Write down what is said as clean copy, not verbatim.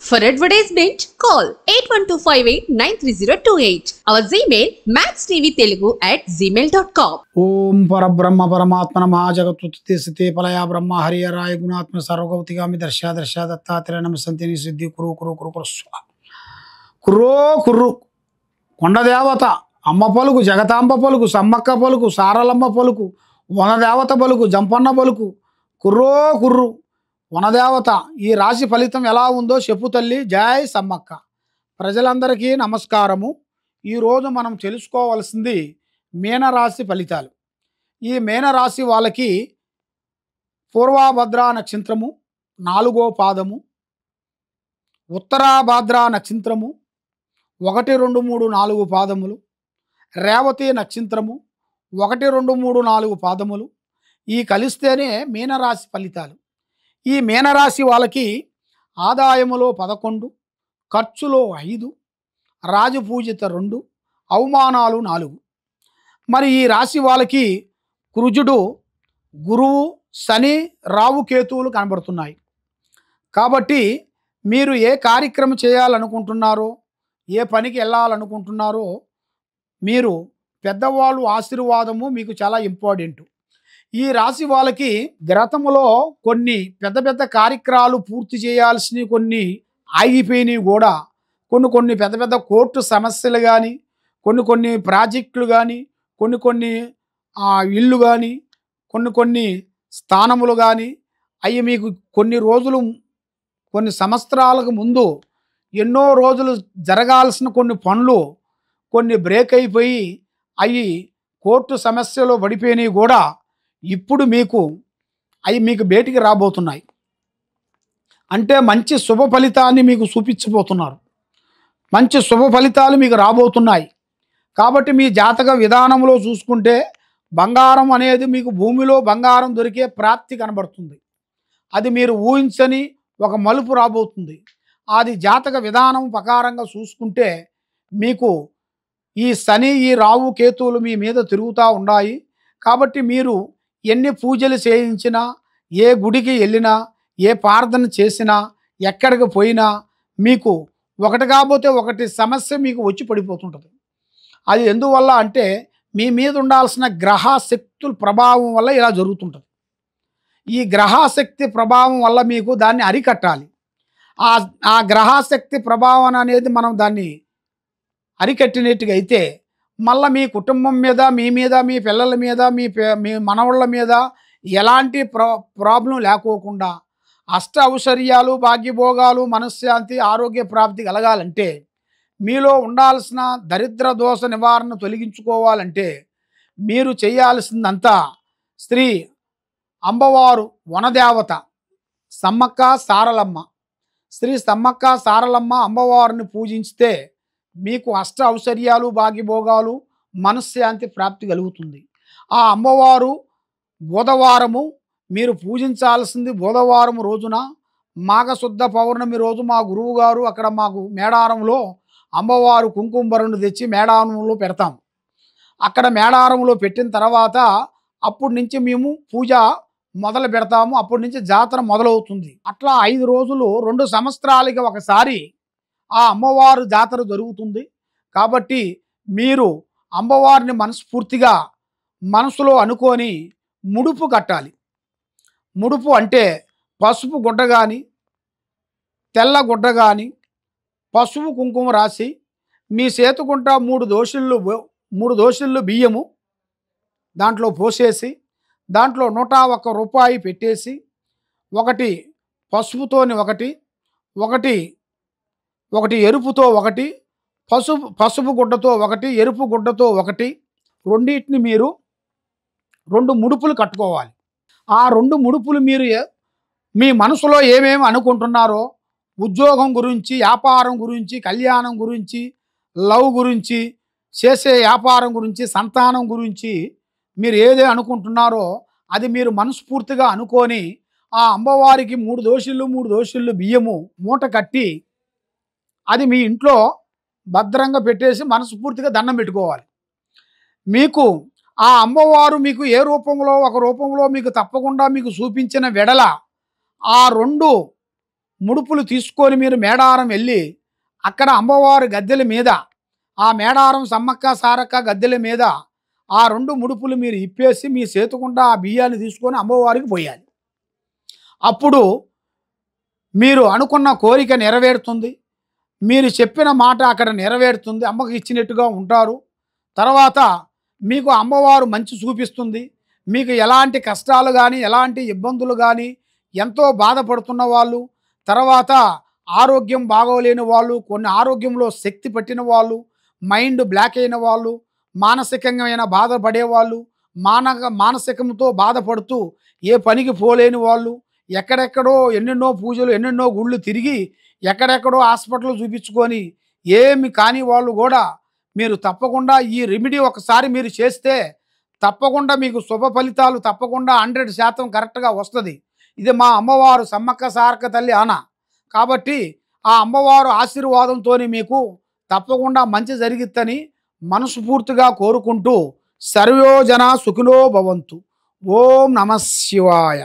For advertisement, call 8125893028. Our Gmail maxtvtelugu@gmail.com. ఓం పరబ్రహ్మ పరమాత్మన మహాజగత్తుతి స్థితి పలయ బ్రహ్మ హరియరాయ గుణాత్మ సర్వగౌతిగామి దర్శ దత్తాత్రేయ నమస్సంతిని సిద్ధి కురు కురు కురు కురు కుర్రో కుర్రు కొండదేవత అమ్మ పలుకు జగతాంబ పలుకు సమ్మక్క పలుకు సారలమ్మ పలుకు వనదేవత పలుకు జంపన్న పలుకు కుర్రో కుర్రు వనదేవత ఈ రాశి ఫలితం ఎలా ఉందో చెప్పు తల్లి. జై సమ్మక్క. ప్రజలందరికీ నమస్కారము. ఈరోజు మనం తెలుసుకోవాల్సింది మీనరాశి ఫలితాలు. ఈ మీనరాశి వాళ్ళకి పూర్వభద్ర నక్షత్రము 4వ పాదము, ఉత్తరాభద్ర నక్షత్రము 1, 2, 3, 4 పాదములు, రేవతి నక్షత్రము 1, 2, 3, 4 పాదములు ఈ కలిస్తేనే మీనరాశి ఫలితాలు. ఈ మీనరాశి వాళ్ళకి ఆదాయములో 11, ఖర్చులో 5, రాజపూజిత 2, అవమానాలు 4. మరి ఈ రాశి వాళ్ళకి కుజుడు, గురువు, శని, రావు, కేతువులు కనబడుతున్నాయి. కాబట్టి మీరు ఏ కార్యక్రమం చేయాలనుకుంటున్నారో, ఏ పనికి వెళ్ళాలనుకుంటున్నారో మీరు పెద్దవాళ్ళు ఆశీర్వాదము మీకు చాలా ఇంపార్టెంట్. ఈ రాశి వాళ్ళకి గతములో కొన్ని పెద్ద పెద్ద కార్యక్రమాలు పూర్తి చేయాల్సినవి కొన్ని ఆగిపోయినవి కూడా, కొన్ని పెద్ద పెద్ద కోర్టు సమస్యలు కానీ, కొన్ని ప్రాజెక్టులు కానీ, కొన్ని ఇళ్ళు కానీ, కొన్ని స్థానములు కానీ అవి మీకు కొన్ని రోజులు, కొన్ని సంవత్సరాలకు ముందు ఎన్నో రోజులు జరగాల్సిన కొన్ని పనులు కొన్ని బ్రేక్ అయిపోయి అవి కోర్టు సమస్యలో పడిపోయినవి కూడా ఇప్పుడు మీకు బయటికి రాబోతున్నాయి. అంటే మంచి శుభ ఫలితాన్ని మీకు చూపించబోతున్నారు. మంచి శుభ ఫలితాలు మీకు రాబోతున్నాయి. కాబట్టి మీ జాతక విధానంలో చూసుకుంటే బంగారం అనేది మీకు భూమిలో బంగారం దొరికే ప్రాప్తి కనబడుతుంది. అది మీరు ఊహించని ఒక మలుపు రాబోతుంది. అది జాతక విధానం ప్రకారంగా చూసుకుంటే మీకు ఈ శని, ఈ రావు, కేతువులు మీ మీద తిరుగుతూ ఉన్నాయి. కాబట్టి మీరు ఎన్ని పూజలు చేయించినా, ఏ గుడికి వెళ్ళినా, ఏ ప్రార్థన చేసినా, ఎక్కడికి పోయినా మీకు ఒకటి కాకపోతే ఒకటి సమస్య మీకు వచ్చి పడిపోతుంటుంది. అది ఎందువల్ల అంటే మీ మీద ఉండాల్సిన గ్రహశక్తుల ప్రభావం వల్ల ఇలా జరుగుతుంటుంది. ఈ గ్రహశక్తి ప్రభావం వల్ల మీకు దాన్ని అరికట్టాలి. ఆ గ్రహశక్తి ప్రభావం అనేది మనం దాన్ని అరికట్టినట్టుగా అయితే మళ్ళీ మీ కుటుంబం మీద, మీ పిల్లల మీద, మీ మనవళ్ళ మీద ఎలాంటి ప్రాబ్లం లేకోకుండా అష్ట ఔశ్వర్యాలు, భాగ్యభోగాలు, మనశ్శాంతి, ఆరోగ్య ప్రాప్తి కలగాలంటే, మీలో ఉండాల్సిన దరిద్ర దోష నివారణ తొలగించుకోవాలంటే మీరు చేయాల్సిందంతా శ్రీ అమ్మవారు వనదేవత సమ్మక్క సారలమ్మ, శ్రీ సమ్మక్క సారలమ్మ అమ్మవారిని పూజించితే మీకు అష్ట ఔశ్వర్యాలు, భాగ్యభోగాలు, మనశ్శాంతి ప్రాప్తి కలుగుతుంది. ఆ అమ్మవారు బుధవారము మీరు పూజించాల్సింది. బుధవారం రోజున మాఘశుద్ధ పౌర్ణమి రోజు మా గురువు గారు అక్కడ మాకు మేడారంలో అమ్మవారు కుంకుమ బరును తెచ్చి మేడారంలో పెడతాం. అక్కడ మేడారంలో పెట్టిన తర్వాత అప్పటి నుంచి మేము పూజ మొదలు పెడతాము. అప్పటి నుంచి జాతర మొదలవుతుంది. అట్లా 5 రోజులు 2 సంవత్సరాలకి ఒకసారి ఆ అమ్మవారు జాతర జరుగుతుంది. కాబట్టి మీరు అమ్మవారిని మనస్ఫూర్తిగా మనసులో అనుకొని ముడుపు కట్టాలి. ముడుపు అంటే పసుపు గుడ్డ కానీ, తెల్ల గుడ్డ కానీ, పసుపు కుంకుమ రాసి మీ చేతుకుంట 3 దోశళ్ళు బియ్యము దాంట్లో పోసేసి, దాంట్లో 101 రూపాయి పెట్టేసి, ఒకటి పసుపుతోని ఒకటి ఎరుపుతో ఒకటి, పసుపు గుడ్డతో ఒకటి, ఎరుపు గుడ్డతో ఒకటి, రెండింటిని మీరు 2 ముడుపులు కట్టుకోవాలి. ఆ 2 ముడుపులు మీరు మీ మనసులో ఏమేమి అనుకుంటున్నారో, ఉద్యోగం గురించి, వ్యాపారం గురించి, కళ్యాణం గురించి, లవ్ గురించి, చేసే వ్యాపారం గురించి, సంతానం గురించి మీరు ఏదే అనుకుంటున్నారో అది మీరు మనస్ఫూర్తిగా అనుకొని ఆ అమ్మవారికి 3 దోశళ్ళు బియ్యము మూట కట్టి అది మీ ఇంట్లో భద్రంగా పెట్టేసి మనస్ఫూర్తిగా దండం పెట్టుకోవాలి. మీకు ఆ అమ్మవారు మీకు ఏ రూపంలో ఒక రూపంలో మీకు తప్పకుండా మీకు చూపించిన వెడల ఆ 2 ముడుపులు తీసుకొని మీరు మేడారం వెళ్ళి అక్కడ అమ్మవారి గద్దెల మీద, ఆ మేడారం సమ్మక్క సారక్క గద్దెల మీద ఆ 2 ముడుపులు మీరు ఇప్పేసి మీ చేతుకుంటా ఆ బియ్యాన్ని తీసుకొని అమ్మవారికి పోయాలి. అప్పుడు మీరు అనుకున్న కోరిక నెరవేరుతుంది. మీరు చెప్పిన మాట అక్కడ నెరవేరుతుంది. అమ్మకి ఇచ్చినట్టుగా ఉంటారు. తర్వాత మీకు అమ్మవారు మంచి చూపిస్తుంది. మీకు ఎలాంటి కష్టాలు కానీ, ఎలాంటి ఇబ్బందులు కానీ, ఎంతో బాధపడుతున్న వాళ్ళు, తర్వాత ఆరోగ్యం బాగోలేని వాళ్ళు, కొన్ని ఆరోగ్యంలో శక్తి పట్టిన వాళ్ళు, మైండ్ బ్లాక్ అయిన వాళ్ళు, మానసికంగా బాధపడేవాళ్ళు, మానసికంతో బాధపడుతూ ఏ పనికి పోలేని వాళ్ళు, ఎక్కడెక్కడో ఎన్నెన్నో పూజలు, ఎన్నెన్నో గుళ్ళు తిరిగి ఎక్కడెక్కడో హాస్పిటల్ చూపించుకొని ఏమి కాని వాళ్ళు కూడా మీరు తప్పకుండా ఈ రెమెడీ ఒకసారి మీరు చేస్తే తప్పకుండా మీకు శుభ ఫలితాలు తప్పకుండా 100% కరెక్ట్గా వస్తుంది. ఇది మా అమ్మవారు సమ్మక్క సారక్క తల్లి ఆన. కాబట్టి ఆ అమ్మవారు ఆశీర్వాదంతో మీకు తప్పకుండా మంచి జరిగిద్దని మనస్ఫూర్తిగా కోరుకుంటూ సర్వోజన సుఖినో భవంతు. ఓం నమ శివాయ.